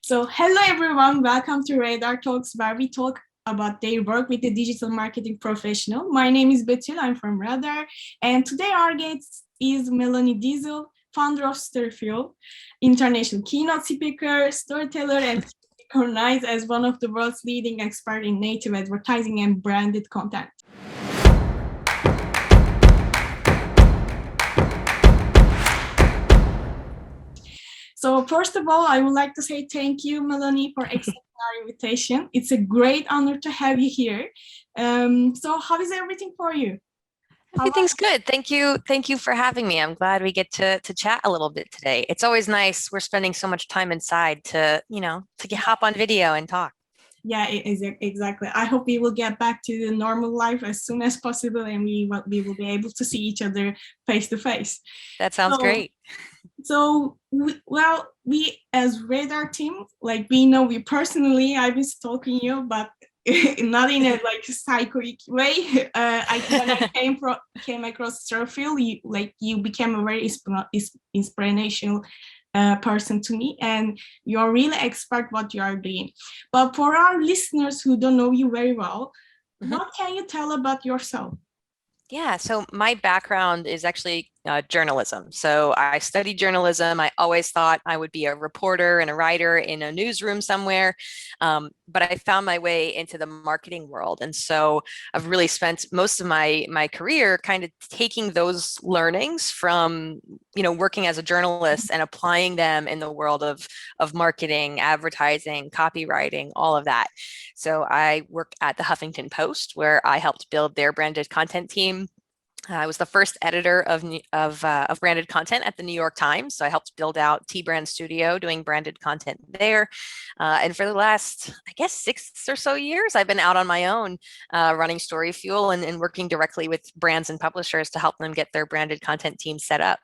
So hello everyone, welcome to Radar Talks, where we talk about their work with the digital marketing professional. My name is Betül, I'm from Radar, and today our guest is Melanie Diesel, founder of Storyfuel, international keynote speaker, storyteller, and recognized as one of the world's leading experts in native advertising and branded content. So first of all, I would like to say thank you, Melanie, for accepting our invitation. It's a great honor to have you here. So how is everything for you? Everything's good. Thank you. Thank you for having me. I'm glad we get to chat a little bit today. It's always nice. We're spending so much time inside to hop on video and talk. Yeah, exactly. I hope we will get back to the normal life as soon as possible, and we will be able to see each other face to face. That sounds great. So, we as Radar team, like we know you personally, I've been stalking you, but not in a like psychotic way. When I came across Storyfuel, you became a very inspirational person to me, and you're really expert what you are doing. But for our listeners who don't know you very well, what can you tell about yourself? Yeah, so my background is actually journalism. So I studied journalism. I always thought I would be a reporter and a writer in a newsroom somewhere. But I found my way into the marketing world. And so I've really spent most of my career kind of taking those learnings from, working as a journalist and applying them in the world of marketing, advertising, copywriting, all of that. So I worked at the Huffington Post, where I helped build their branded content team. I was the first editor of branded content at the New York Times. So I helped build out T Brand Studio doing branded content there. And for the last, I guess, 6 or so years, I've been out on my own running Storyfuel and working directly with brands and publishers to help them get their branded content team set up.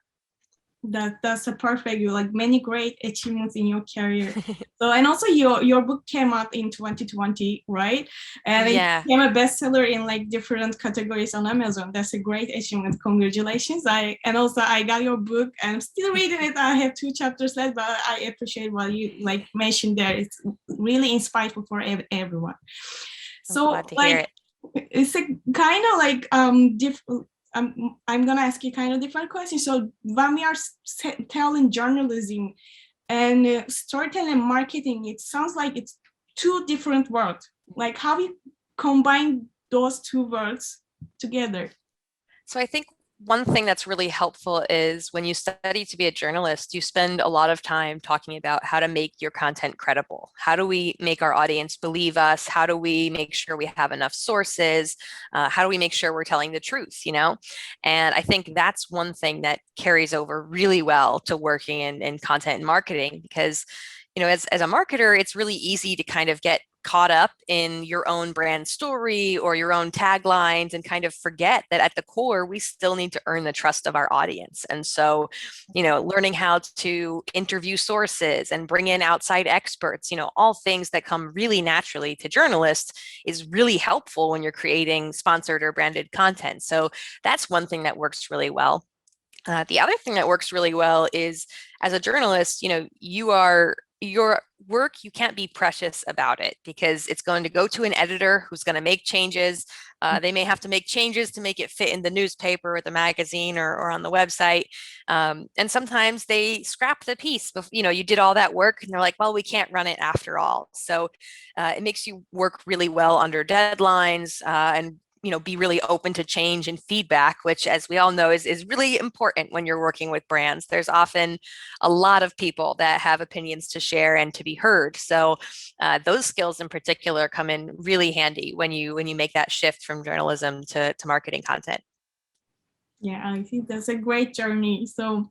That's a perfect, you like many great achievements in your career. So, and also your book came out in 2020, right? And it became a bestseller in like different categories on Amazon. That's a great achievement. Congratulations. I got your book and I'm still reading it. I have 2 chapters left, but I appreciate what you like mentioned there. It's really insightful for everyone. So glad to hear it. It's a kind of like different. I'm gonna ask you kind of different questions. So when we are telling journalism and storytelling and marketing, it sounds like it's 2 different words. Like how you combine those 2 words together? So I think one thing that's really helpful is when you study to be a journalist, you spend a lot of time talking about how to make your content credible. How do we make our audience believe us? How do we make sure we have enough sources? How do we make sure we're telling the truth, And I think that's one thing that carries over really well to working in content and marketing because as a marketer, it's really easy to kind of get caught up in your own brand story or your own taglines and kind of forget that at the core, we still need to earn the trust of our audience. And so, learning how to interview sources and bring in outside experts, all things that come really naturally to journalists is really helpful when you're creating sponsored or branded content. So that's one thing that works really well. The other thing that works really well is as a journalist, your work, you can't be precious about it because it's going to go to an editor who's going to make changes. They may have to make changes to make it fit in the newspaper or the magazine or on the website. And sometimes they scrap the piece. You did all that work and they're like, well, we can't run it after all. So it makes you work really well under deadlines and be really open to change and feedback, which, as we all know, is really important when you're working with brands. There's often a lot of people that have opinions to share and to be heard. So those skills in particular come in really handy when you make that shift from journalism to marketing content. Yeah, I think that's a great journey. So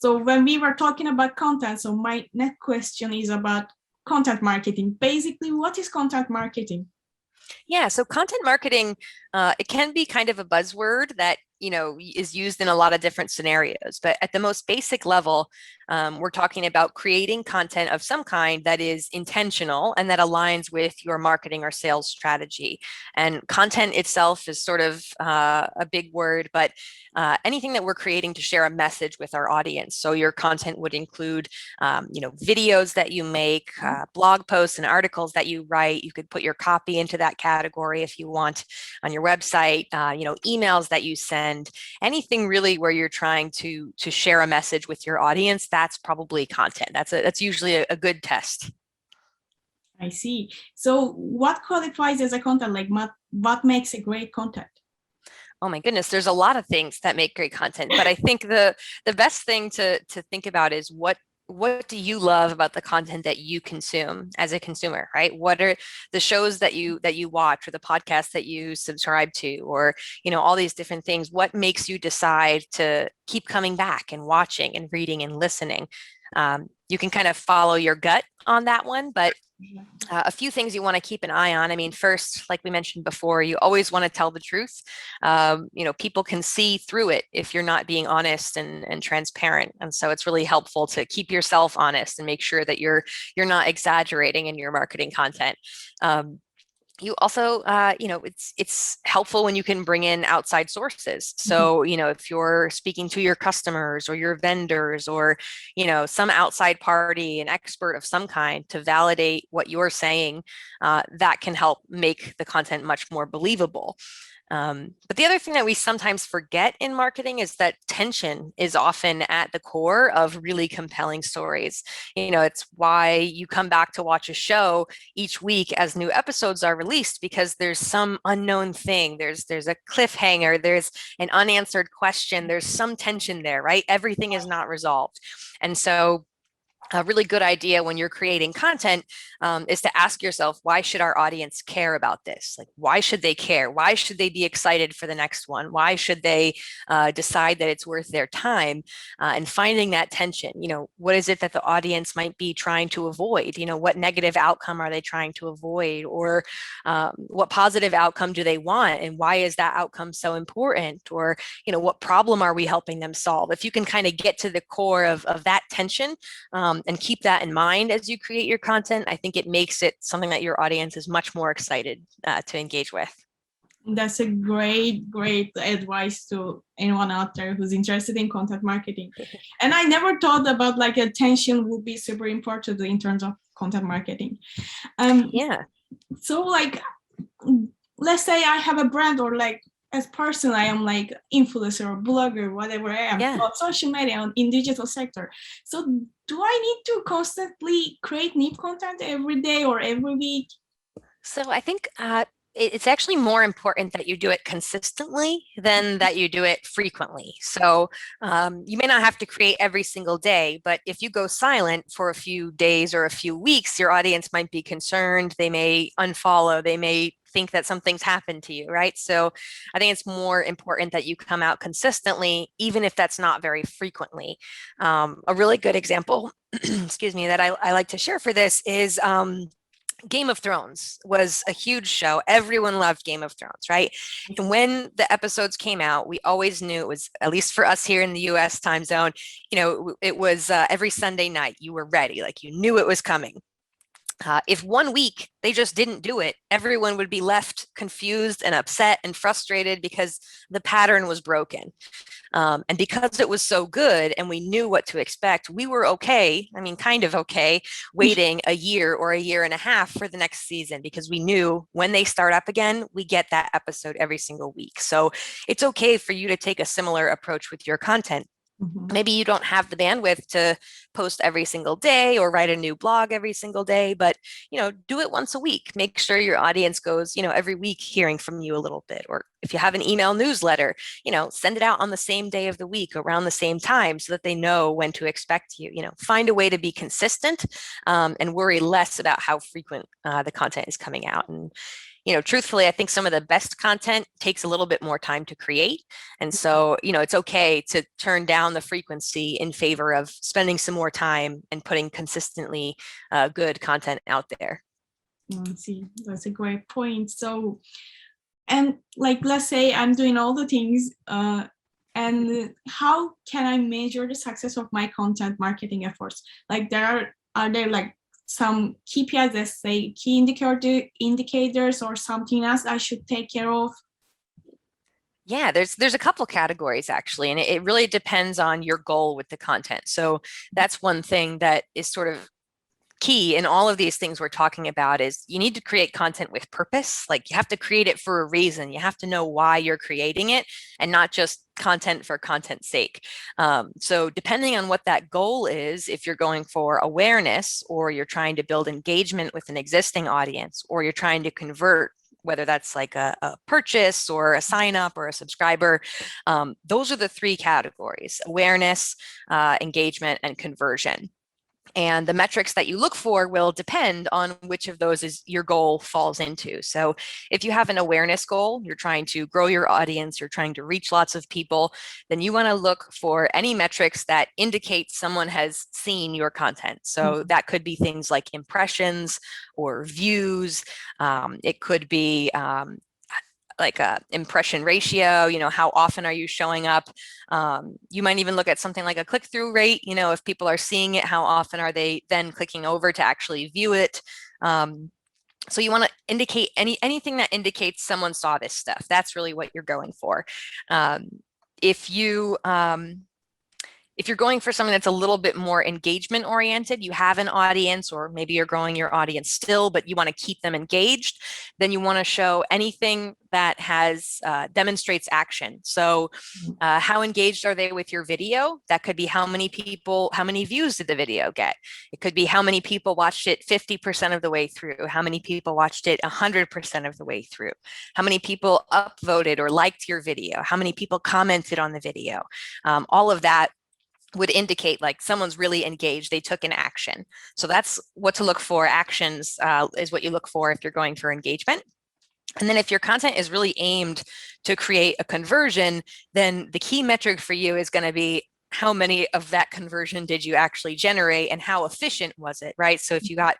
when we were talking about content, so my next question is about content marketing. Basically, what is content marketing? Yeah, so content marketing, it can be kind of a buzzword that is used in a lot of different scenarios. But at the most basic level, We're talking about creating content of some kind that is intentional and that aligns with your marketing or sales strategy. And content itself is sort of a big word, but anything that we're creating to share a message with our audience. So your content would include, videos that you make, blog posts and articles that you write. You could put your copy into that category if you want on your website, emails that you send, anything really where you're trying to share a message with your audience. That's probably content. That's usually a good test. I see. So what qualifies as a content? Like what makes a great content? Oh my goodness, there's a lot of things that make great content, but I think the best thing to think about is what do you love about the content that you consume as a consumer, right? What are the shows that you watch, or the podcasts that you subscribe to, or all these different things? What makes you decide to keep coming back and watching and reading and listening? You can kind of follow your gut on that one, but a few things you want to keep an eye on. I mean, first, like we mentioned before, you always want to tell the truth. People can see through it if you're not being honest and transparent. And so it's really helpful to keep yourself honest and make sure that you're not exaggerating in your marketing content. You also, it's helpful when you can bring in outside sources. So, if you're speaking to your customers or your vendors, or, some outside party, an expert of some kind, to validate what you're saying, that can help make the content much more believable. But the other thing that we sometimes forget in marketing is that tension is often at the core of really compelling stories. It's why you come back to watch a show each week as new episodes are released, because there's some unknown thing. There's a cliffhanger. There's an unanswered question. There's some tension there, right? Everything is not resolved. And so a really good idea when you're creating content is to ask yourself, why should our audience care about this? Like, why should they care? Why should they be excited for the next one? Why should they decide that it's worth their time? And finding that tension, what is it that the audience might be trying to avoid? What negative outcome are they trying to avoid? Or what positive outcome do they want? And why is that outcome so important? Or, what problem are we helping them solve? If you can kind of get to the core of that tension, and keep that in mind as you create your content, I think it makes it something that your audience is much more excited to engage with. That's a great advice to anyone out there who's interested in content marketing. And I never thought about like attention would be super important in terms of content marketing. Yeah. So like, let's say I have a brand, or like as person, I am like influencer or blogger, whatever I am, on social media, in digital sector. So do I need to constantly create new content every day or every week? So I think it's actually more important that you do it consistently than that you do it frequently. So you may not have to create every single day, but if you go silent for a few days or a few weeks, your audience might be concerned. They may unfollow. They may think that something's happened to you, right? So I think it's more important that you come out consistently, even if that's not very frequently. A really good example, excuse me, that I like to share for this is Game of Thrones was a huge show. Everyone loved Game of Thrones, right? And when the episodes came out, we always knew it was, at least for us here in the US time zone, it was every Sunday night. You were ready, like you knew it was coming. If 1 week they just didn't do it, everyone would be left confused and upset and frustrated because the pattern was broken. And because it was so good and we knew what to expect, we were okay, I mean, kind of okay, waiting a year or a year and a half for the next season, because we knew when they start up again, we get that episode every single week. So it's okay for you to take a similar approach with your content. Maybe you don't have the bandwidth to post every single day or write a new blog every single day, but do it once a week. Make sure your audience goes, every week hearing from you a little bit. Or if you have an email newsletter, send it out on the same day of the week around the same time so that they know when to expect you. Find a way to be consistent and worry less about how frequent the content is coming out. And truthfully, I think some of the best content takes a little bit more time to create. And so, it's okay to turn down the frequency in favor of spending some more time and putting consistently good content out there. See, that's a great point. So, and like, let's say I'm doing all the things and how can I measure the success of my content marketing efforts? Like are there like some KPIs that say key indicators or something else I should take care of? Yeah, there's a couple categories actually, and it really depends on your goal with the content. So that's one thing that is sort of key in all of these things we're talking about is you need to create content with purpose. Like you have to create it for a reason. You have to know why you're creating it and not just content for content's sake. So depending on what that goal is, if you're going for awareness or you're trying to build engagement with an existing audience or you're trying to convert, whether that's like a purchase or a sign up or a subscriber, those are the three categories: awareness, engagement, and conversion. And the metrics that you look for will depend on which of those is your goal falls into. So if you have an awareness goal, you're trying to grow your audience, you're trying to reach lots of people, then you want to look for any metrics that indicate someone has seen your content. So that could be things like impressions or views. It could be like a impression ratio, how often are you showing up? You might even look at something like a click-through rate, if people are seeing it, how often are they then clicking over to actually view it? So you want to indicate anything that indicates someone saw this stuff. That's really what you're going for. If you if you're going for something that's a little bit more engagement oriented, you have an audience, or maybe you're growing your audience still, but you want to keep them engaged, then you want to show anything that has demonstrates action. So how engaged are they with your video? That could be how many views did the video get? It could be how many people watched it 50% of the way through, how many people watched it 100% of the way through, how many people upvoted or liked your video, how many people commented on the video. All of that would indicate like someone's really engaged, they took an action. So that's what to look for. Actions is what you look for if you're going for engagement. And then if your content is really aimed to create a conversion, then the key metric for you is going to be how many of that conversion did you actually generate and how efficient was it, right? So if you got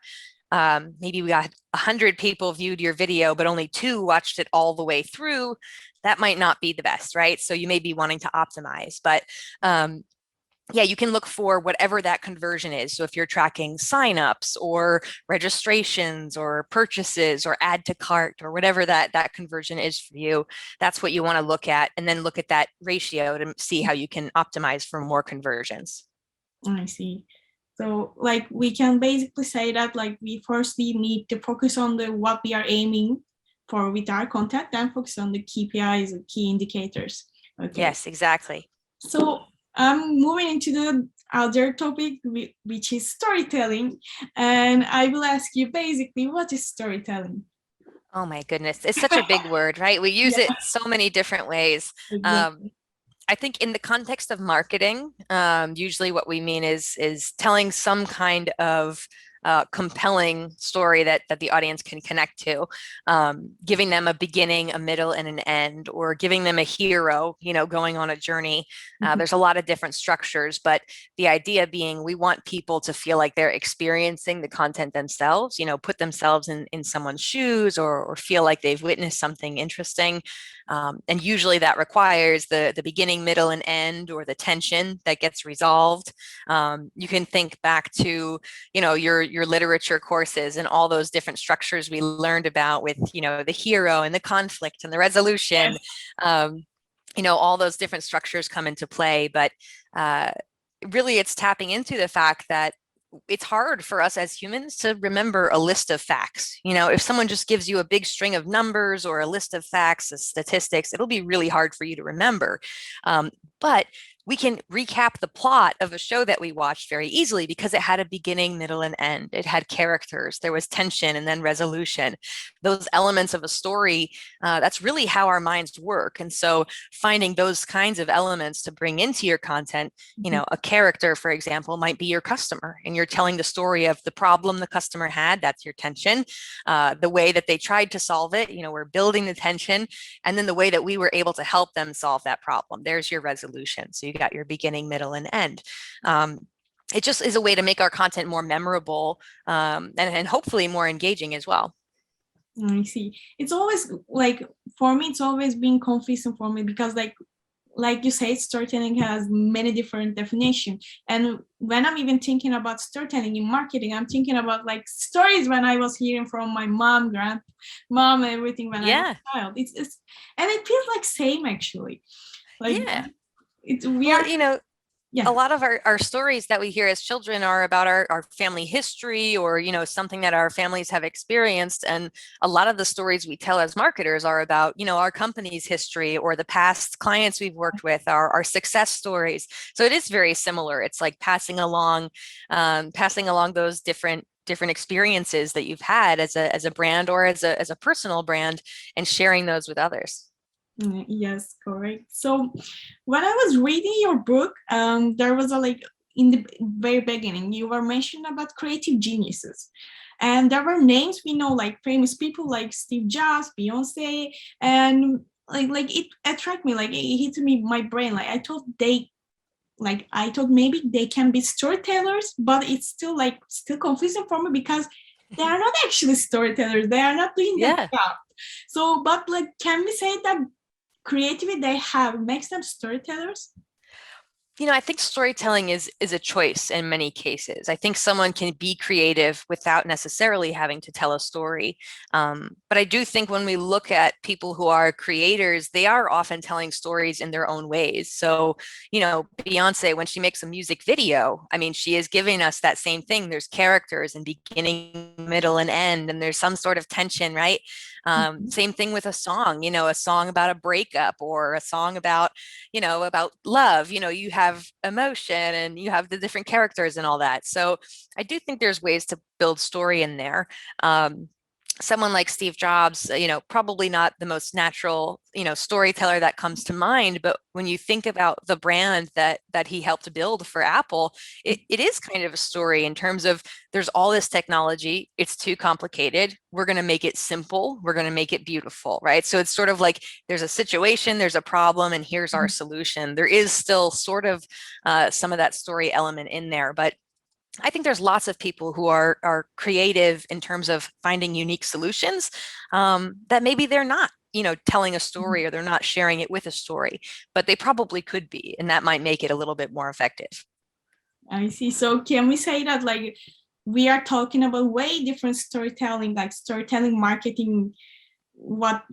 maybe we got 100 people viewed your video, but only 2 watched it all the way through, that might not be the best, right? So you may be wanting to optimize, but yeah, you can look for whatever that conversion is. So if you're tracking signups or registrations or purchases or add to cart or whatever that conversion is for you, that's what you want to look at, and then look at that ratio to see how you can optimize for more conversions. I see. So like we can basically say that like we firstly need to focus on what we are aiming for with our content, then focus on the KPIs and key indicators. Okay. Yes, exactly. So I'm moving into the other topic, which is storytelling. And I will ask you basically, what is storytelling? Oh my goodness, it's such a big word, right? We use it so many different ways. Exactly. I think in the context of marketing, usually what we mean is telling some kind of compelling story that the audience can connect to, giving them a beginning, a middle, and an end, or giving them a hero, going on a journey. There's a lot of different structures, but the idea being we want people to feel like they're experiencing the content themselves, put themselves in someone's shoes or feel like they've witnessed something interesting. And usually that requires the beginning, middle, and end, or the tension that gets resolved. You can think back to, your literature courses and all those different structures we learned about with, the hero and the conflict and the resolution. All those different structures come into play, but really it's tapping into the fact that it's hard for us as humans to remember a list of facts. If someone just gives you a big string of numbers or a list of facts, statistics, it'll be really hard for you to remember. But we can recap the plot of a show that we watched very easily because it had a beginning, middle, and end. It had characters, there was tension and then resolution. Those elements of a story, that's really how our minds work. And so finding those kinds of elements to bring into your content, a character, for example, might be your customer, and you're telling the story of the problem the customer had, that's your tension. The way that they tried to solve it, we're building the tension, and then the way that we were able to help them solve that problem, there's your resolution. So you got your beginning, middle, and end. It just is a way to make our content more memorable, and hopefully more engaging as well. I see. It's always like, for me, it's always been confusing for me because like like you say, storytelling has many different definitions. And when I'm even thinking about storytelling in marketing, I'm thinking about like stories when I was hearing from my mom, grandmom, and everything when I was Yeah. a child. It's and it feels like same actually. Like Yeah. we Well, are, a yeah. lot of our stories that we hear as children are about our family history or, something that our families have experienced. And a lot of the stories we tell as marketers are about, our company's history or the past clients we've worked with, our success stories. So it is very similar. It's like passing along those different experiences that you've had as a brand or as a personal brand and sharing those with others. Yes, correct. So when I was reading your book, there was a like in the very beginning, you were mentioning about creative geniuses. And there were names we know, like famous people like Steve Jobs, Beyonce, and like it attracted me, like it hit me my brain. Like I thought maybe they can be storytellers, but it's still confusing for me because they are not actually storytellers. They are not doing that Yeah. job. So, but like, can we say that creativity they have makes them storytellers? I think storytelling is a choice in many cases. I think someone can be creative without necessarily having to tell a story. But I do think when we look at people who are creators, they are often telling stories in their own ways. So, Beyonce, when she makes a music video, I mean, she is giving us that same thing. There's characters and beginning, middle, and end, and there's some sort of tension, right? Mhm. Same thing with a song, a song about a breakup or a song about love. You have emotion and you have the different characters and all that. So I do think there's ways to build story in there. um, Someone like Steve Jobs, probably not the most natural, storyteller that comes to mind, but when you think about the brand that he helped build for Apple, it is kind of a story in terms of there's all this technology, it's too complicated. We're going to make it simple. We're going to make it beautiful, right? So it's sort of like there's a situation, there's a problem, and here's our solution. There is still sort of some of that story element in there, but I think there's lots of people who are creative in terms of finding unique solutions that maybe they're not, telling a story or they're not sharing it with a story, but they probably could be, and that might make it a little bit more effective. I see. So can we say that like we are talking about way different storytelling, like storytelling marketing, what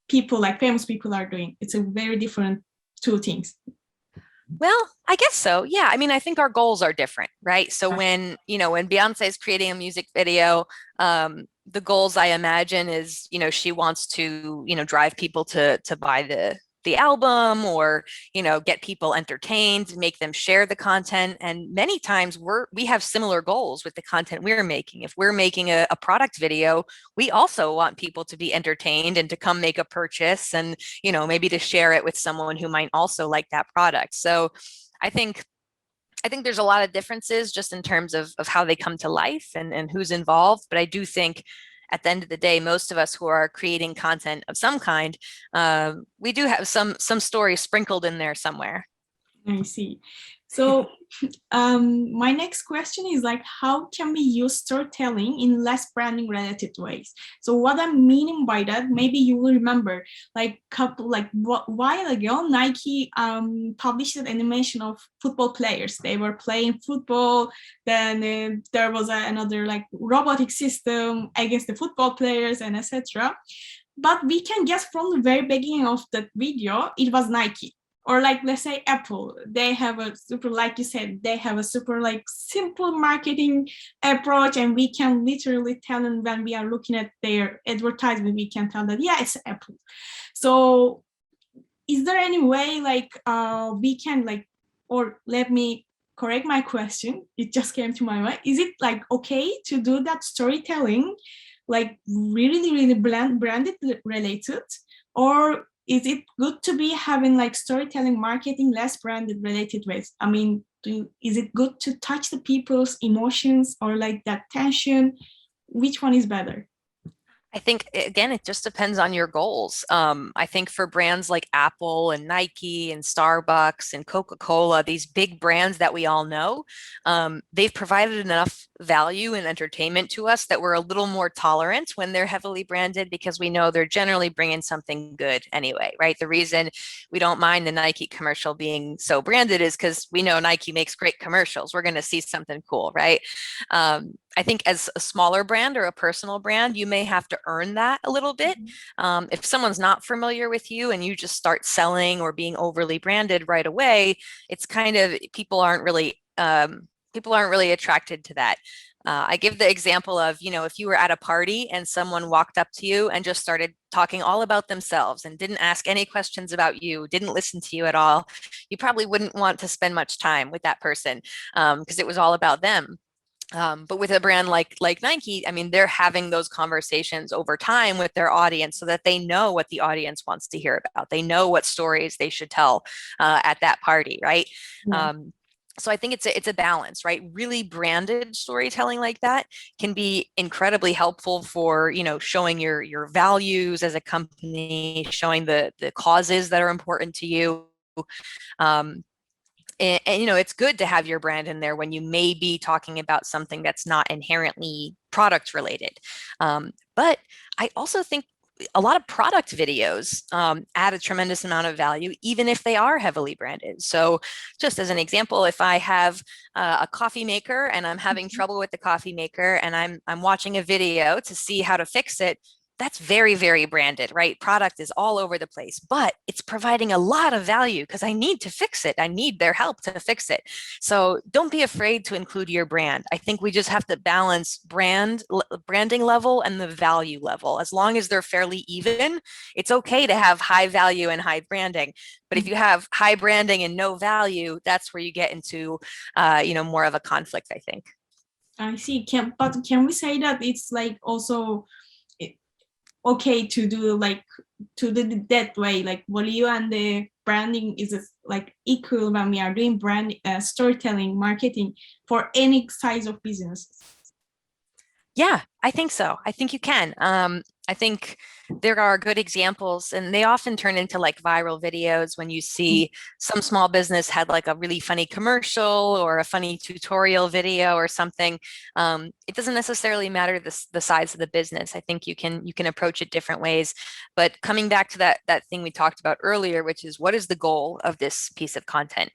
people like famous people are doing? It's a very different two things. Well, I guess so. Yeah. I mean, I think our goals are different, right? So when Beyonce is creating a music video, the goals I imagine is, she wants to, drive people to buy the album or, get people entertained, make them share the content. And many times we have similar goals with the content we're making. If we're making a product video, we also want people to be entertained and to come make a purchase and maybe to share it with someone who might also like that product. So I think I think there's a lot of differences just in terms of how they come to life and who's involved. But I do think at the end of the day, most of us who are creating content of some kind, we do have some story sprinkled in there somewhere. I see. So my next question is like, how can we use storytelling in less branding related ways? So what I'm meaning by that, maybe you will remember, like while ago, Nike published an animation of football players. They were playing football. Then there was another like robotic system against the football players and etc. But we can guess from the very beginning of that video, it was Nike. Or like let's say Apple, they have a super, like you said, they have a super like simple marketing approach, and we can literally tell them when we are looking at their advertisement, we can tell that yeah, it's Apple. So is there any way like we can like, or let me correct my question, it just came to my mind, is it like okay to do that storytelling like really branded related, or is it good to be having like storytelling marketing less branded related ways? I mean, is it good to touch the people's emotions or like that tension? Which one is better? I think, again, it just depends on your goals. I think for brands like Apple and Nike and Starbucks and Coca-Cola, these big brands that we all know, they've provided enough value and entertainment to us that we're a little more tolerant when they're heavily branded, because we know they're generally bringing something good anyway, right? The reason we don't mind the Nike commercial being so branded is because we know Nike makes great commercials. We're going to see something cool, right? I think as a smaller brand or a personal brand, you may have to earn that a little bit. If someone's not familiar with you and you just start selling or being overly branded right away, it's kind of, people aren't really attracted to that. I give the example of, if you were at a party and someone walked up to you and just started talking all about themselves and didn't ask any questions about you, didn't listen to you at all, you probably wouldn't want to spend much time with that person, because it was all about them. But with a brand like Nike, I mean, they're having those conversations over time with their audience so that they know what the audience wants to hear about. They know what stories they should tell at that party, right? Yeah. So I think it's a balance, right? Really branded storytelling like that can be incredibly helpful for, showing your values as a company, showing the causes that are important to you. Um, and it's good to have your brand in there when you may be talking about something that's not inherently product related. But I also think a lot of product videos add a tremendous amount of value, even if they are heavily branded. So just as an example, if I have a coffee maker and I'm having trouble with the coffee maker and I'm watching a video to see how to fix it, that's very, very branded, right? Product is all over the place, but it's providing a lot of value because I need to fix it. I need their help to fix it. So don't be afraid to include your brand. I think we just have to balance branding level and the value level. As long as they're fairly even, it's okay to have high value and high branding. But if you have high branding and no value, that's where you get into, more of a conflict, I think. I see. But can we say that it's like also okay to do like to do that way, like value and the branding is like equal when we are doing brand storytelling marketing for any size of business? Yeah, I think so. I think you can. I think there are good examples, and they often turn into like viral videos when you see some small business had like a really funny commercial or a funny tutorial video or something. It doesn't necessarily matter the size of the business. I think you can approach it different ways. But coming back to that thing we talked about earlier, which is what is the goal of this piece of content?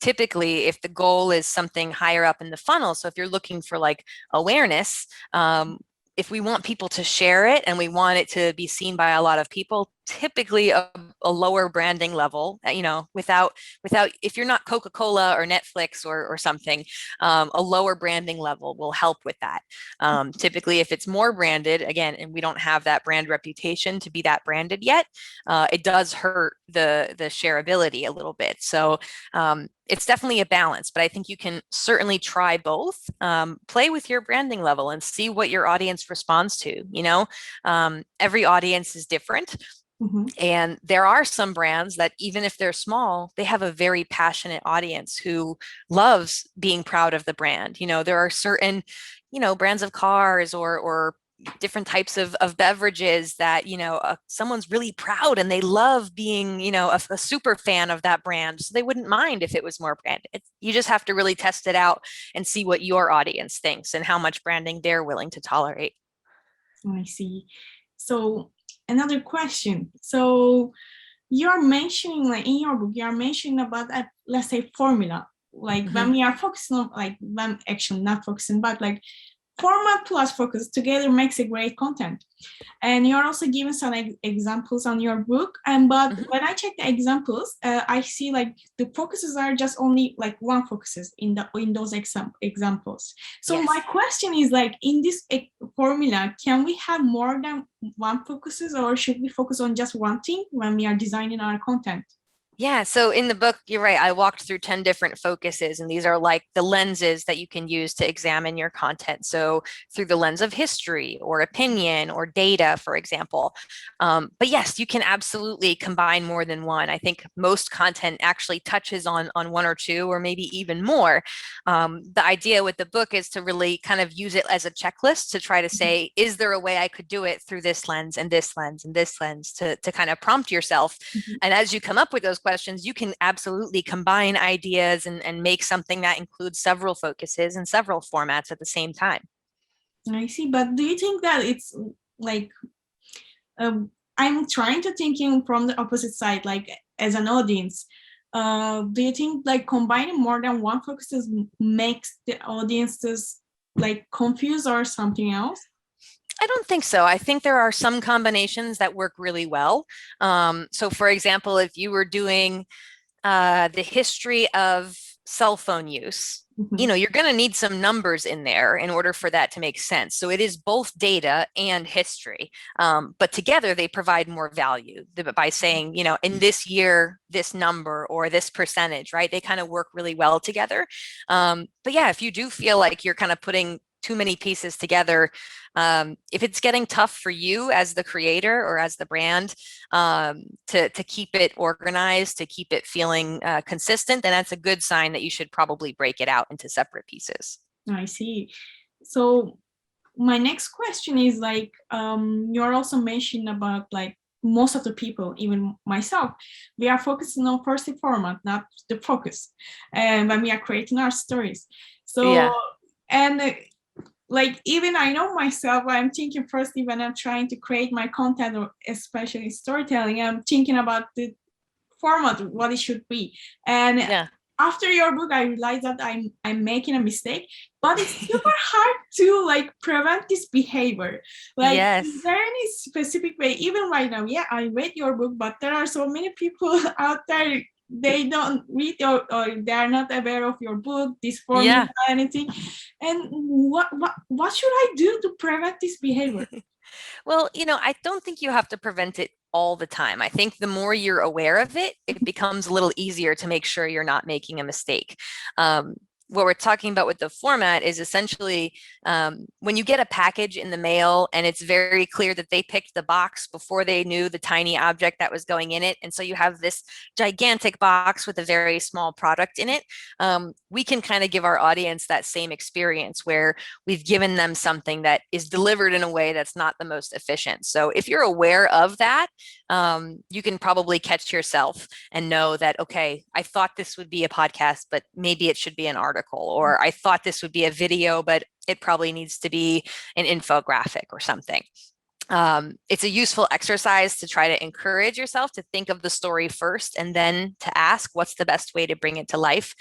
Typically, if the goal is something higher up in the funnel, so if you're looking for like awareness, if we want people to share it and we want it to be seen by a lot of people, typically a lower branding level, without if you're not Coca-Cola or Netflix or something, a lower branding level will help with that. Typically, if it's more branded, again, and we don't have that brand reputation to be that branded yet, it does hurt the shareability a little bit. So it's definitely a balance, but I think you can certainly try both. Play with your branding level and see what your audience responds to. Every audience is different. And there are some brands that, even if they're small, they have a very passionate audience who loves being proud of the brand. There are certain, brands of cars or different types of beverages that, someone's really proud and they love being, a super fan of that brand. So they wouldn't mind if it was more branded. You just have to really test it out and see what your audience thinks and how much branding they're willing to tolerate. I see. So another question. So you're mentioning, like in your book, you're mentioning about a, let's say, formula. Like when we are focusing on, like when actually not focusing, but like format plus focus together makes a great content. And you're also giving some examples on your book. And but when I check the examples, I see like the focuses are just only like one focuses in those examples. So Yes. my question is, like, in this formula, can we have more than one focuses, or should we focus on just one thing when we are designing our content? Yeah, so in the book, you're right. I walked through 10 different focuses, and these are like the lenses that you can use to examine your content. So, through the lens of history or opinion or data, for example. But yes, you can absolutely combine more than one. I think most content actually touches on one or two, or maybe even more. The idea with the book is to really kind of use it as a checklist to try to say, is there a way I could do it through this lens and this lens and this lens to kind of prompt yourself. Mhm. And as you come up with those questions, you can absolutely combine ideas and make something that includes several focuses and several formats at the same time. I see, but do you think that it's like I'm trying to thinking from the opposite side, like as an audience. Do you think like combining more than one focuses makes the audiences like confused or something else? I don't think so. I think there are some combinations that work really well. So, for example, if you were doing the history of cell phone use, Mhm. you're going to need some numbers in there in order for that to make sense. So it is both data and history, but together they provide more value by saying, in this year, this number or this percentage, right? They kind of work really well together. But yeah, if you do feel like you're kind of putting too many pieces together, if it's getting tough for you as the creator or as the brand, to keep it organized, to keep it feeling consistent, then that's a good sign that you should probably break it out into separate pieces. I see. So my next question is like you're also mentioning about like most of the people, even myself, we are focusing on first format, not the focus, and when we are creating our stories. So Yeah. and like even I know myself, I'm thinking firstly when I'm trying to create my content or especially storytelling, I'm thinking about the format, what it should be. And Yeah. after your book, I realized that I'm making a mistake, but it's super hard to like prevent this behavior. Like, is Yes. there any specific way? Even right now, yeah, I read your book, but there are so many people out there, they don't read or they are not aware of your book, this formula, Yeah. anything. And what should I do to prevent this behavior? Well, I don't think you have to prevent it all the time. I think the more you're aware of it, it becomes a little easier to make sure you're not making a mistake. What we're talking about with the format is essentially when you get a package in the mail and it's very clear that they picked the box before they knew the tiny object that was going in it. And so you have this gigantic box with a very small product in it. We can kind of give our audience that same experience where we've given them something that is delivered in a way that's not the most efficient. So if you're aware of that, you can probably catch yourself and know that, okay, I thought this would be a podcast, but maybe it should be an article, or I thought this would be a video, but it probably needs to be an infographic or something. It's a useful exercise to try to encourage yourself to think of the story first and then to ask what's the best way to bring it to life.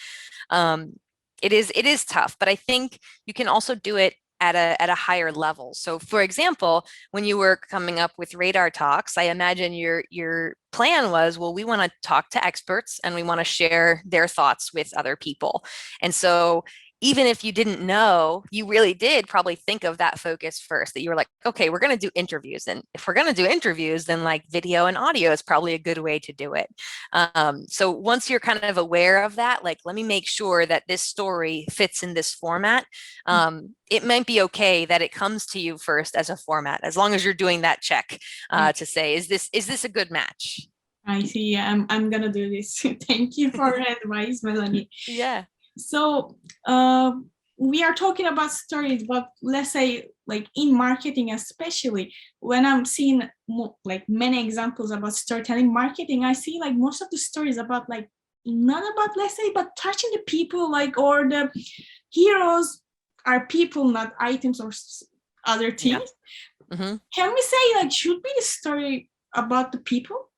Um, it is tough, but I think you can also do it at a higher level. So, for example, when you were coming up with radar talks, I imagine your plan was, well, we want to talk to experts and we want to share their thoughts with other people. And so even if you didn't know, you really did probably think of that focus first, that you were like, okay, we're going to do interviews. And if we're going to do interviews, then like video and audio is probably a good way to do it. So once you're kind of aware of that, like, let me make sure that this story fits in this format. It might be okay that it comes to you first as a format, as long as you're doing that check to say, is this a good match? I see. I'm gonna do this. Thank you for advice, Melanie. Yeah. So we are talking about stories, but let's say like in marketing, especially when I'm seeing like many examples about storytelling marketing, I see like most of the stories about like not about, let's say, but touching the people, like, or the heroes are people, not items or other Yeah. things. Hmm. Can we say like should be the story about the people?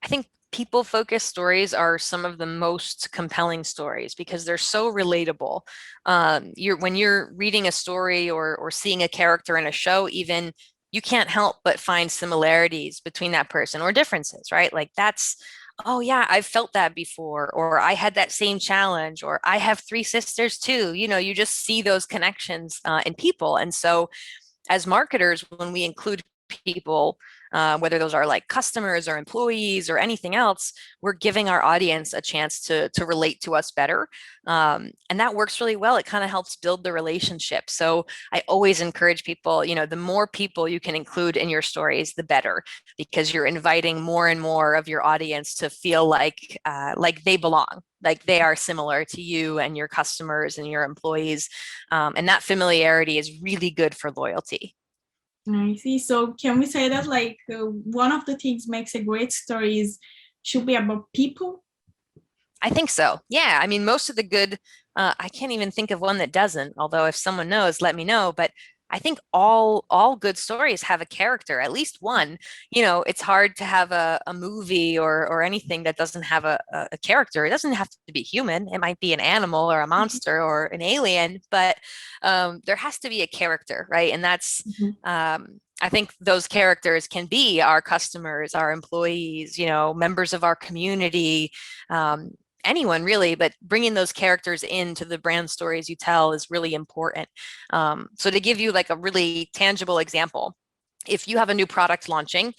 I think people focused stories are some of the most compelling stories because they're so relatable. When you're reading a story or seeing a character in a show, even, you can't help but find similarities between that person or differences, right? Like, that's, oh yeah, I've felt that before, or I had that same challenge, or I have three sisters too. You just see those connections in people. And so as marketers, when we include people, whether those are like customers or employees or anything else, we're giving our audience a chance to relate to us better. And that works really well. It kind of helps build the relationship. So I always encourage people, the more people you can include in your stories, the better, because you're inviting more and more of your audience to feel like they belong, like they are similar to you and your customers and your employees. And that familiarity is really good for loyalty. I see. So can we say that like one of the things makes a great story is should be about people? I think so. Yeah. I mean, most of the good, I can't even think of one that doesn't, although if someone knows, let me know. But I think all good stories have a character, at least one. It's hard to have a movie or anything that doesn't have a character. It doesn't have to be human. It might be an animal or a monster or an alien, but there has to be a character, right? And that's Mhm. I think those characters can be our customers, our employees, members of our community, um, anyone really, but bringing those characters into the brand stories you tell is really important. So to give you like a really tangible example, if you have a new product launching,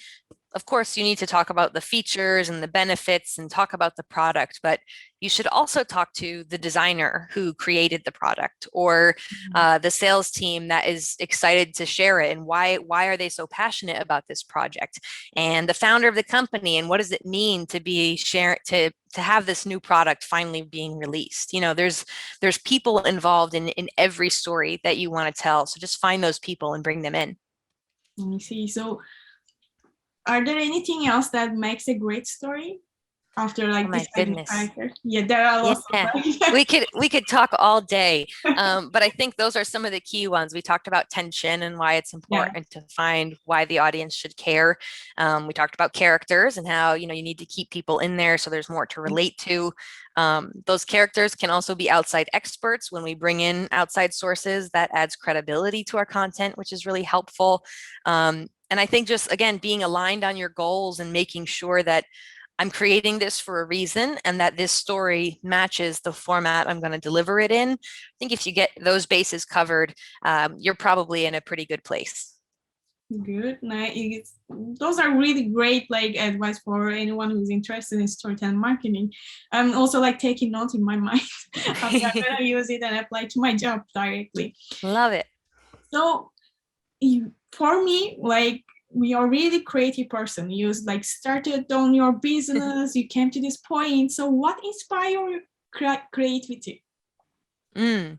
of course, you need to talk about the features and the benefits and talk about the product, but you should also talk to the designer who created the product or the sales team that is excited to share it and why are they so passionate about this project, and the founder of the company and what does it mean to be to have this new product finally being released. There's people involved in every story that you want to tell, so just find those people and bring them in. I see. So are there anything else that makes a great story after Oh like my deciding goodness. character? Yeah, there are lots of Yeah, like we could talk all day, but I think those are some of the key ones. We talked about tension and why it's yeah. important to find why the audience should care. We talked about characters and how you need to keep people in there so there's more to relate to. Those characters can also be outside experts when we bring in outside sources. That adds credibility to our content, which is really helpful. And I think just again being aligned on your goals and making sure that I'm creating this for a reason and that this story matches the format I'm going to deliver it in. I think if you get those bases covered, you're probably in a pretty good place. Good. Nice. Those are really great like advice for anyone who's interested in storytelling marketing. I'm also like taking notes in my mind how I'm gonna use it and apply to my job directly. Love it. So for me, like we are really creative person. You like started on your business, you came to this point. So what inspired your creativity? Mm.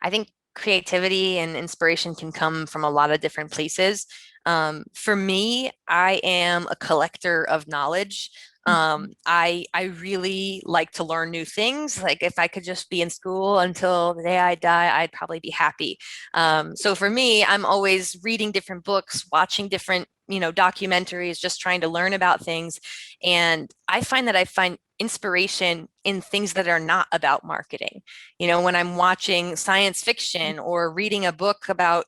I think creativity and inspiration can come from a lot of different places. For me, I am a collector of knowledge. I really like to learn new things. Like if I could just be in school until the day I die, I'd probably be happy. So for me, I'm always reading different books, watching different documentaries, just trying to learn about things. And I find that I find inspiration in things that are not about marketing. When I'm watching science fiction or reading a book about,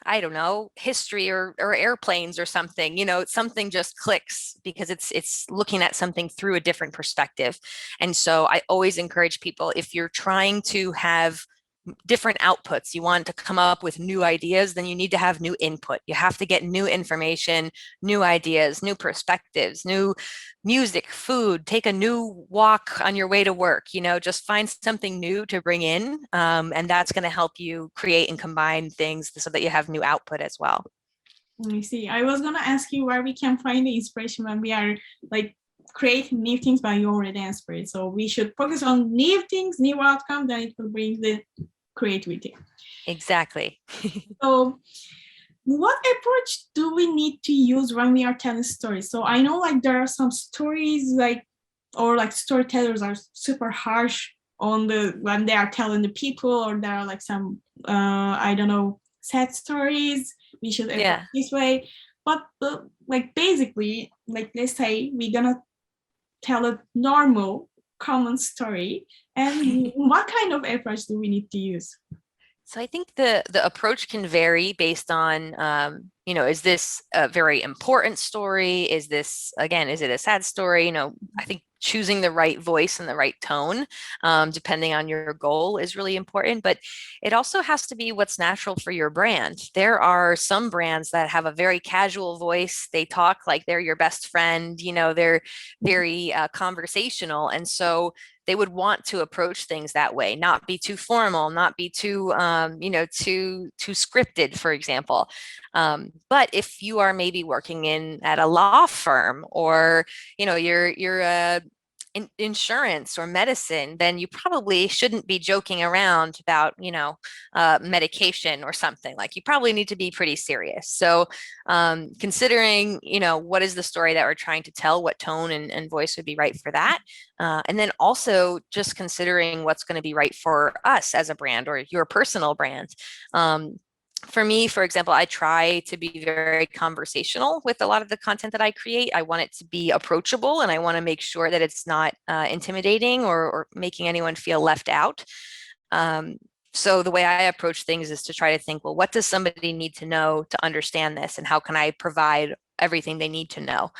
I don't know, history or airplanes or something, something just clicks because it's looking at something through a different perspective. And so I always encourage people, if you're trying to have different outputs, you want to come up with new ideas, then you need to have new input. You have to get new information, new ideas, new perspectives, new music, food, take a new walk on your way to work, just find something new to bring in. And that's going to help you create and combine things so that you have new output as well. I see. I was gonna ask you where we can find the inspiration when we are like creating new things, but you already answered it. So we should focus on new things, new outcomes, then it will bring the creativity. Exactly. So what approach do we need to use when we are telling stories? So I know like there are some stories like or like storytellers are super harsh on the when they are telling the people, or there are like some I don't know, sad stories we should approach Yeah. this way. But like basically, like let's say we're gonna tell a normal common story, and what kind of approach do we need to use? So I think the approach can vary based on, is this a very important story? Is this, again, is it a sad story? I think choosing the right voice and the right tone, depending on your goal, is really important. But it also has to be what's natural for your brand. There are some brands that have a very casual voice. They talk like they're your best friend. They're very conversational. And so they would want to approach things that way, not be too formal, not be too, too scripted, for example. But if you are maybe working at a law firm, or you're a insurance or medicine, then you probably shouldn't be joking around about, medication or something. Like, you probably need to be pretty serious. So considering, what is the story that we're trying to tell, what tone and voice would be right for that. And then also just considering what's going to be right for us as a brand or your personal brand. For me, for example, I try to be very conversational with a lot of the content that I create. I want it to be approachable, and I want to make sure that it's not intimidating or making anyone feel left out. Um, so the way I approach things is to try to think, well, what does somebody need to know to understand this, and how can I provide everything they need to know?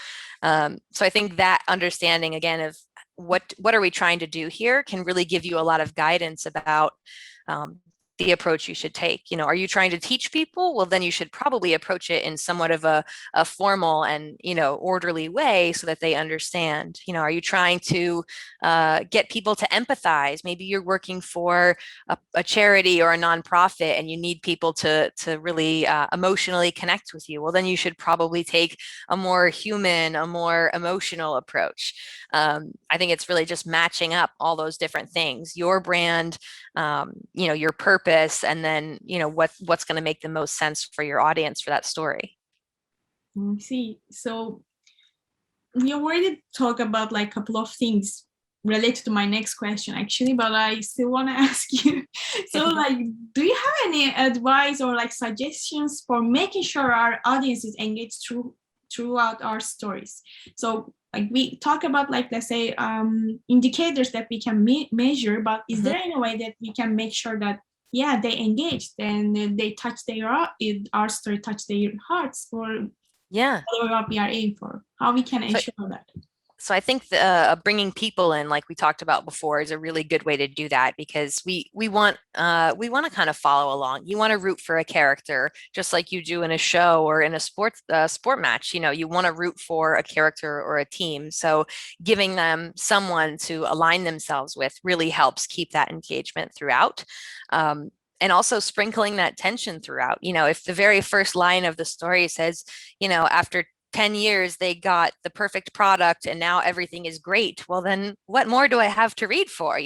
So I think that understanding, again, of what are we trying to do here, can really give you a lot of guidance about the approach you should take. Are you trying to teach people? Well, then you should probably approach it in somewhat of a formal and, orderly way so that they understand. Are you trying to get people to empathize? Maybe you're working for a charity or a nonprofit, and you need people to really emotionally connect with you. Well, then you should probably take a more human, a more emotional approach. I think it's really just matching up all those different things, your brand, your purpose, and then, what's going to make the most sense for your audience for that story. I see. So we already talked about like a couple of things related to my next question, actually, but I still want to ask you. So, like, do you have any advice or like suggestions for making sure our audience is engaged throughout our stories? So, like, we talk about, like, let's say indicators that we can measure, but is there any way that we can make sure that, yeah, they engaged and they touch our story touch their hearts, or Yeah. what we are aiming for? How we can ensure that? So I think bringing people in, like we talked about before, is a really good way to do that, because we want to kind of follow along. You want to root for a character, just like you do in a show or in a sport match. You want to root for a character or a team. So giving them someone to align themselves with really helps keep that engagement throughout. And also sprinkling that tension throughout. If the very first line of the story says, after 10 years they got the perfect product and now everything is great, well, then what more do I have to read for?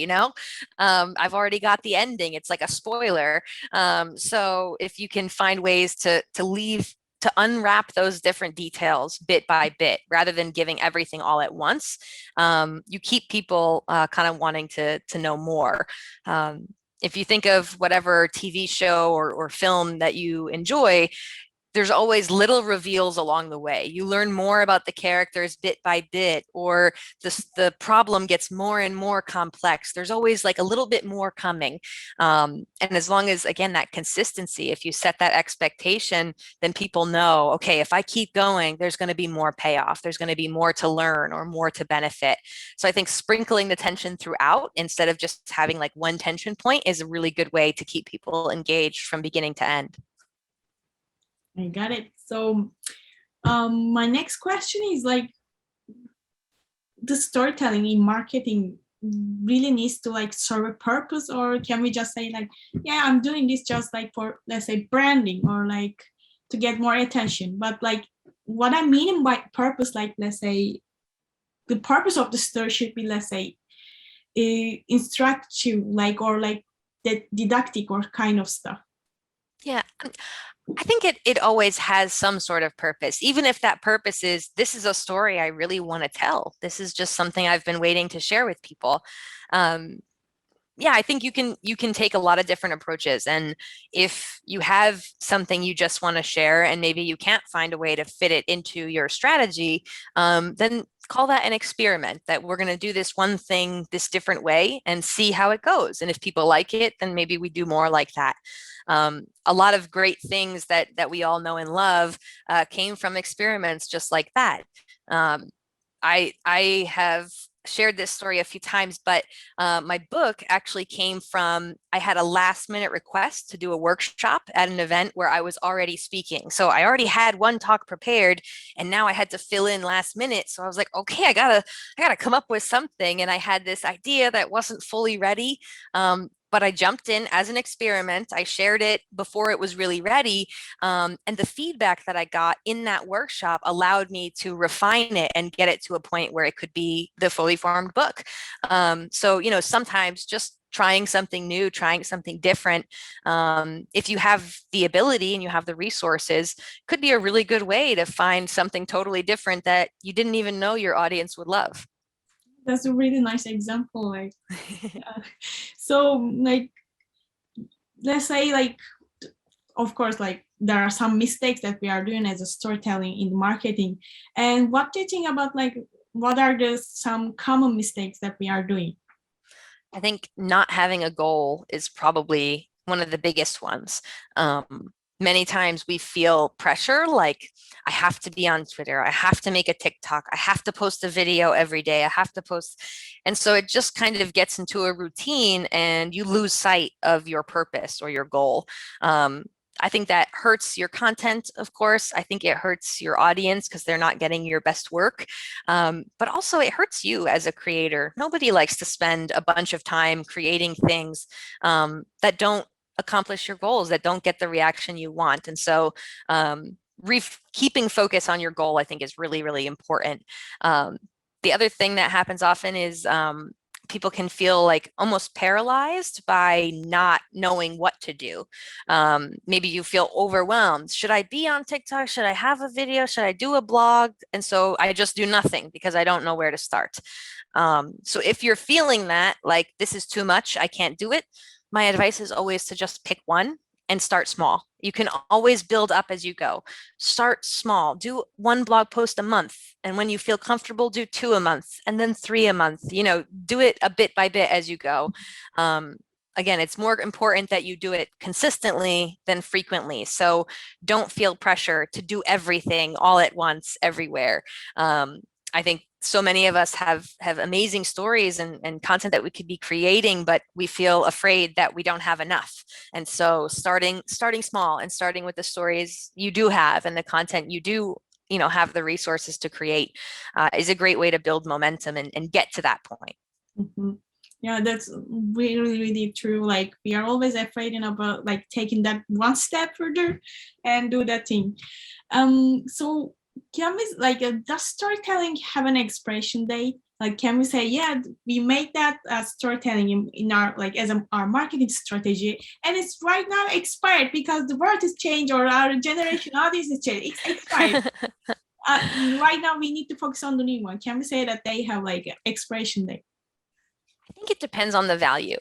I've already got the ending. It's like a spoiler. So if you can find ways to unwrap those different details bit by bit, rather than giving everything all at once, you keep people kind of wanting to know more. If you think of whatever TV show or film that you enjoy, there's always little reveals along the way. You learn more about the characters bit by bit, or the problem gets more and more complex. There's always like a little bit more coming. And as long as, again, that consistency, if you set that expectation, then people know, okay, if I keep going, there's going to be more payoff. There's going to be more to learn or more to benefit. So I think sprinkling the tension throughout, instead of just having like one tension point, is a really good way to keep people engaged from beginning to end. I got it. So my next question is, like, the storytelling in marketing really needs to like serve a purpose, or can we just say like, yeah, I'm doing this just like for, let's say, branding, or like to get more attention? But like, what I mean by purpose, like, let's say the purpose of the story should be, let's say, instructive, like, or like the didactic or kind of stuff. Yeah, I think it always has some sort of purpose, even if that purpose is, this is a story I really want to tell. This is just something I've been waiting to share with people. Um, yeah, I think you can take a lot of different approaches. And if you have something you just want to share, and maybe you can't find a way to fit it into your strategy, then call that an experiment, that we're going to do this one thing this different way and see how it goes. And if people like it, then maybe we do more like that. A lot of great things that we all know and love came from experiments just like that. I have shared this story a few times, but my book actually came from, I had a last minute request to do a workshop at an event where I was already speaking. So I already had one talk prepared and now I had to fill in last minute. So I was like, okay, I gotta come up with something. And I had this idea that wasn't fully ready. But I jumped in as an experiment. I shared it before it was really ready. And the feedback that I got in that workshop allowed me to refine it and get it to a point where it could be the fully formed book. So, sometimes just trying something new, trying something different, if you have the ability and you have the resources, could be a really good way to find something totally different that you didn't even know your audience would love. That's a really nice example. Like, so like, let's say like, of course, like there are some mistakes that we are doing as a storytelling in marketing. And what do you think about like, what are the some common mistakes that we are doing? I think not having a goal is probably one of the biggest ones. Many times we feel pressure, like I have to be on Twitter, I have to make a TikTok, I have to post a video every day, I have to post. And so it just kind of gets into a routine and you lose sight of your purpose or your goal. I think that hurts your content, of course. I think it hurts your audience because they're not getting your best work. But also, it hurts you as a creator. Nobody likes to spend a bunch of time creating things that don't accomplish your goals, that don't get the reaction you want. And so, keeping focus on your goal, I think, is really, really important. The other thing that happens often is people can feel like almost paralyzed by not knowing what to do. Maybe you feel overwhelmed. Should I be on TikTok? Should I have a video? Should I do a blog? And so I just do nothing because I don't know where to start. So if you're feeling that, like this is too much, I can't do it, my advice is always to just pick one and start small. You can always build up as you go. Start small. Do one blog post a month. And when you feel comfortable, do two a month and then three a month. Do it a bit by bit as you go. Again, it's more important that you do it consistently than frequently. So don't feel pressure to do everything all at once, everywhere. I think so many of us have amazing stories and content that we could be creating, but we feel afraid that we don't have enough. And so starting small and starting with the stories you do have and the content you do have the resources to create is a great way to build momentum and get to that point. Mm-hmm. Yeah, that's really, really true. Like we are always afraid about like taking that one step further and do that thing. So can we like does storytelling have an expiration date? Like can we say, yeah, we made that storytelling in our like as our marketing strategy, and it's right now expired because the world has changed or our generation audience has changed. It's expired. Right now we need to focus on the new one. Can we say that they have like expiration date? I think it depends on the value.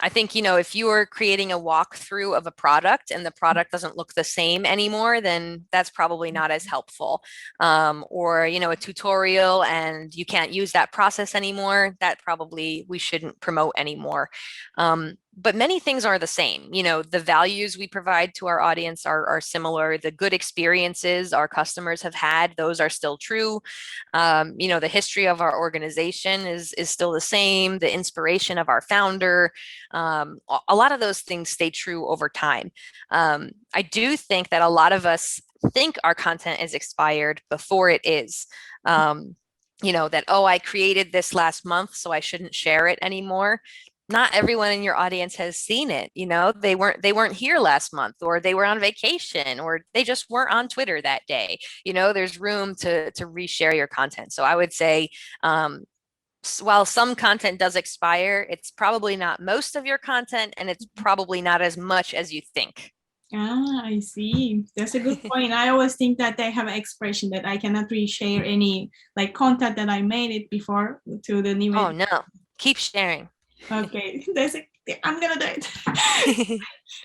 I think, if you are creating a walkthrough of a product and the product doesn't look the same anymore, then that's probably not as helpful. Or, a tutorial and you can't use that process anymore, that probably we shouldn't promote anymore. But many things are the same. The values we provide to our audience are similar. The good experiences our customers have had, those are still true. The history of our organization is still the same. The inspiration of our founder, a lot of those things stay true over time. I do think that a lot of us think our content is expired before it is. That, oh, I created this last month, so I shouldn't share it anymore. Not everyone in your audience has seen it. They weren't here last month, or they were on vacation, or they just weren't on Twitter that day. There's room to reshare your content. So I would say, while some content does expire, it's probably not most of your content, and it's probably not as much as you think. I see. That's a good point. I always think that they have an expression that I cannot reshare any like content that I made it before to the new. Oh no, keep sharing. Okay, I'm gonna do it.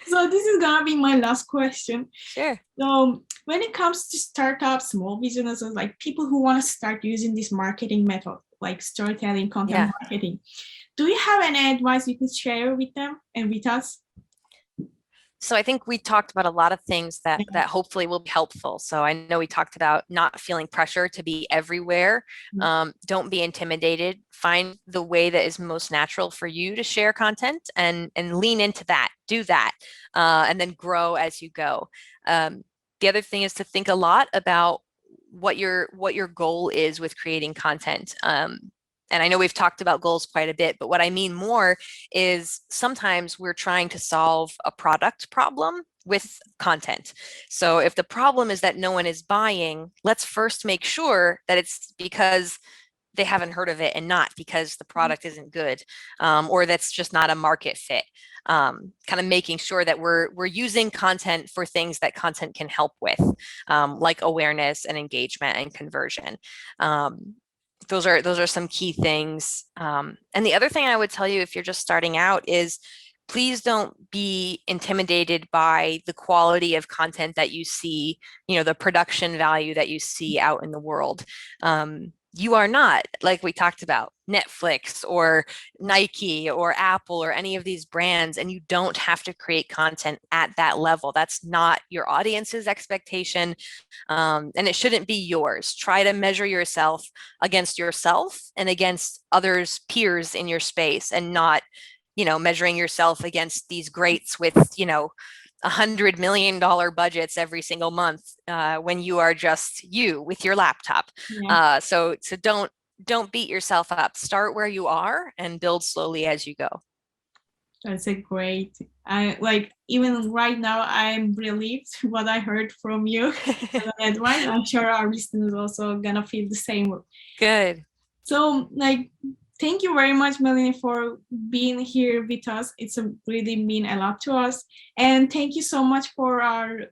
So this is gonna be my last question. Sure. So when it comes to startups, small businesses, like people who want to start using this marketing method, like storytelling, content marketing, do you have any advice you could share with them and with us? So I think we talked about a lot of things that Yeah. hopefully will be helpful. So I know we talked about not feeling pressure to be everywhere. Don't be intimidated. Find the way that is most natural for you to share content and lean into that. Do that, and then grow as you go. The other thing is to think a lot about what your goal is with creating content. And I know we've talked about goals quite a bit, but what I mean more is sometimes we're trying to solve a product problem with content. So if the problem is that no one is buying, let's first make sure that it's because they haven't heard of it and not because the product isn't good, or that's just not a market fit. Kind of making sure that we're using content for things that content can help with, like awareness and engagement and conversion. Those are some key things. And the other thing I would tell you if you're just starting out is please don't be intimidated by the quality of content that you see, the production value that you see out in the world. You are not, like we talked about, Netflix or Nike or Apple or any of these brands, and you don't have to create content at that level. That's not your audience's expectation, and it shouldn't be yours. Try to measure yourself and against others, peers in your space, and not, measuring yourself against these greats with, $100 million budgets every single month, when you are just you with your laptop. Yeah. So don't beat yourself up. Start where you are and build slowly as you go. That's a great. I like even right now. I'm relieved what I heard from you. Advice. I'm sure our listeners also gonna feel the same. Good. So like, thank you very much, Melanie, for being here with us. It's really mean a lot to us, and thank you so much for our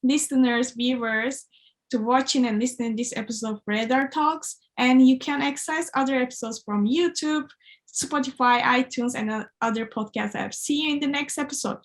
listeners, viewers, to watching and listening to this episode of Radar Talks. And you can access other episodes from YouTube, Spotify, iTunes, and other podcast apps. See you in the next episode.